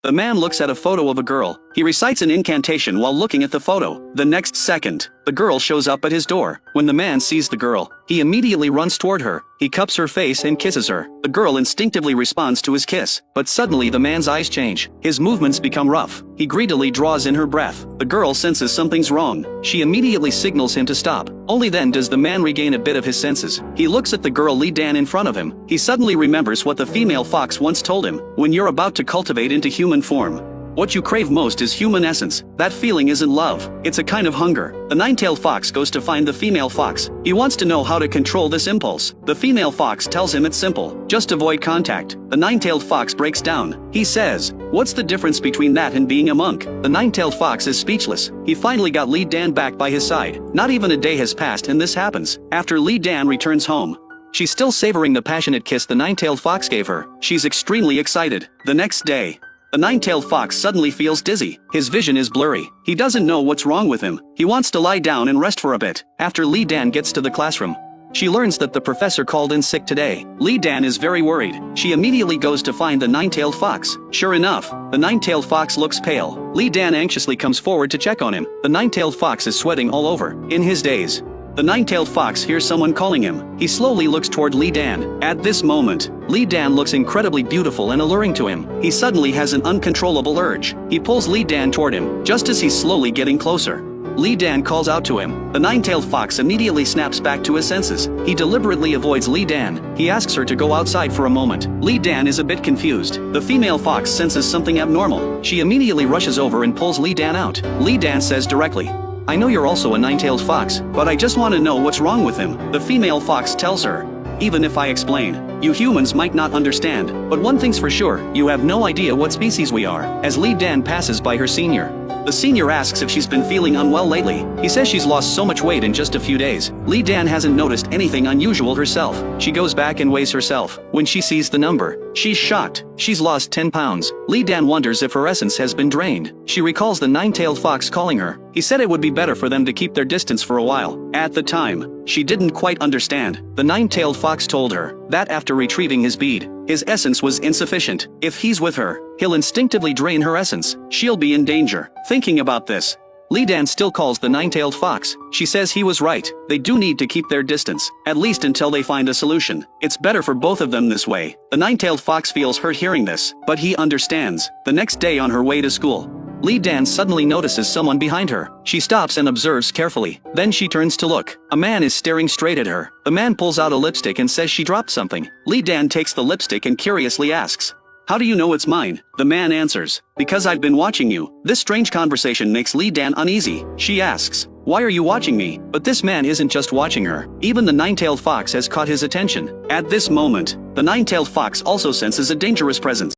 The man looks at a photo of a girl. He recites an incantation while looking at the photo. The next second, the girl shows up at his door. When the man sees the girl, he immediately runs toward her. He cups her face and kisses her. The girl instinctively responds to his kiss. But suddenly the man's eyes change. His movements become rough. He greedily draws in her breath. The girl senses something's wrong. She immediately signals him to stop. Only then does the man regain a bit of his senses. He looks at the girl Li Dan in front of him. He suddenly remembers what the female fox once told him. When you're about to cultivate into human form, what you crave most is human essence. That feeling isn't love, it's a kind of hunger. The nine-tailed fox goes to find the female fox. He wants to know how to control this impulse. The female fox tells him it's simple. Just avoid contact. The nine-tailed fox breaks down. He says, "What's the difference between that and being a monk?" The nine-tailed fox is speechless. He finally got Li Dan back by his side. Not even a day has passed and this happens. After Li Dan returns home, she's still savoring the passionate kiss the nine-tailed fox gave her. She's extremely excited. The next day, the nine-tailed fox suddenly feels dizzy. His vision is blurry. He doesn't know what's wrong with him. He wants to lie down and rest for a bit. After Li Dan gets to the classroom, she learns that the professor called in sick today. Li Dan is very worried. She immediately goes to find the nine-tailed fox. Sure enough, the nine-tailed fox looks pale. Li Dan anxiously comes forward to check on him. The nine-tailed fox is sweating all over. In his daze, the nine-tailed fox hears someone calling him. He slowly looks toward Li Dan. At this moment, Li Dan looks incredibly beautiful and alluring to him. He suddenly has an uncontrollable urge. He pulls Li Dan toward him. Just as he's slowly getting closer, Li Dan calls out to him. The nine-tailed fox immediately snaps back to his senses. He deliberately avoids Li Dan. He asks her to go outside for a moment. Li Dan is a bit confused. The female fox senses something abnormal. She immediately rushes over and pulls Li Dan out. Li Dan says directly, "I know you're also a nine-tailed fox, but I just want to know what's wrong with him." The female fox tells her, "Even if I explain, you humans might not understand, but one thing's for sure, you have no idea what species we are." As Li Dan passes by her senior, the senior asks if she's been feeling unwell lately. He says she's lost so much weight in just a few days. Li Dan hasn't noticed anything unusual herself. She goes back and weighs herself. When she sees the number, she's shocked. She's lost 10 pounds. Li Dan wonders if her essence has been drained. She recalls the nine-tailed fox calling her. He said it would be better for them to keep their distance for a while. At the time, she didn't quite understand. The nine-tailed fox told her that after retrieving his bead, his essence was insufficient. If he's with her, he'll instinctively drain her essence. She'll be in danger. Thinking about this, Li Dan still calls the nine-tailed fox. She says he was right. They do need to keep their distance, at least until they find a solution. It's better for both of them this way. The nine-tailed fox feels hurt hearing this, but he understands. The next day on her way to school, Li Dan suddenly notices someone behind her. She stops and observes carefully. Then she turns to look. A man is staring straight at her. The man pulls out a lipstick and says she dropped something. Li Dan takes the lipstick and curiously asks, "How do you know it's mine?" The man answers, "Because I've been watching you." This strange conversation makes Li Dan uneasy. She asks, "Why are you watching me?" But this man isn't just watching her. Even the nine-tailed fox has caught his attention. At this moment, the nine-tailed fox also senses a dangerous presence.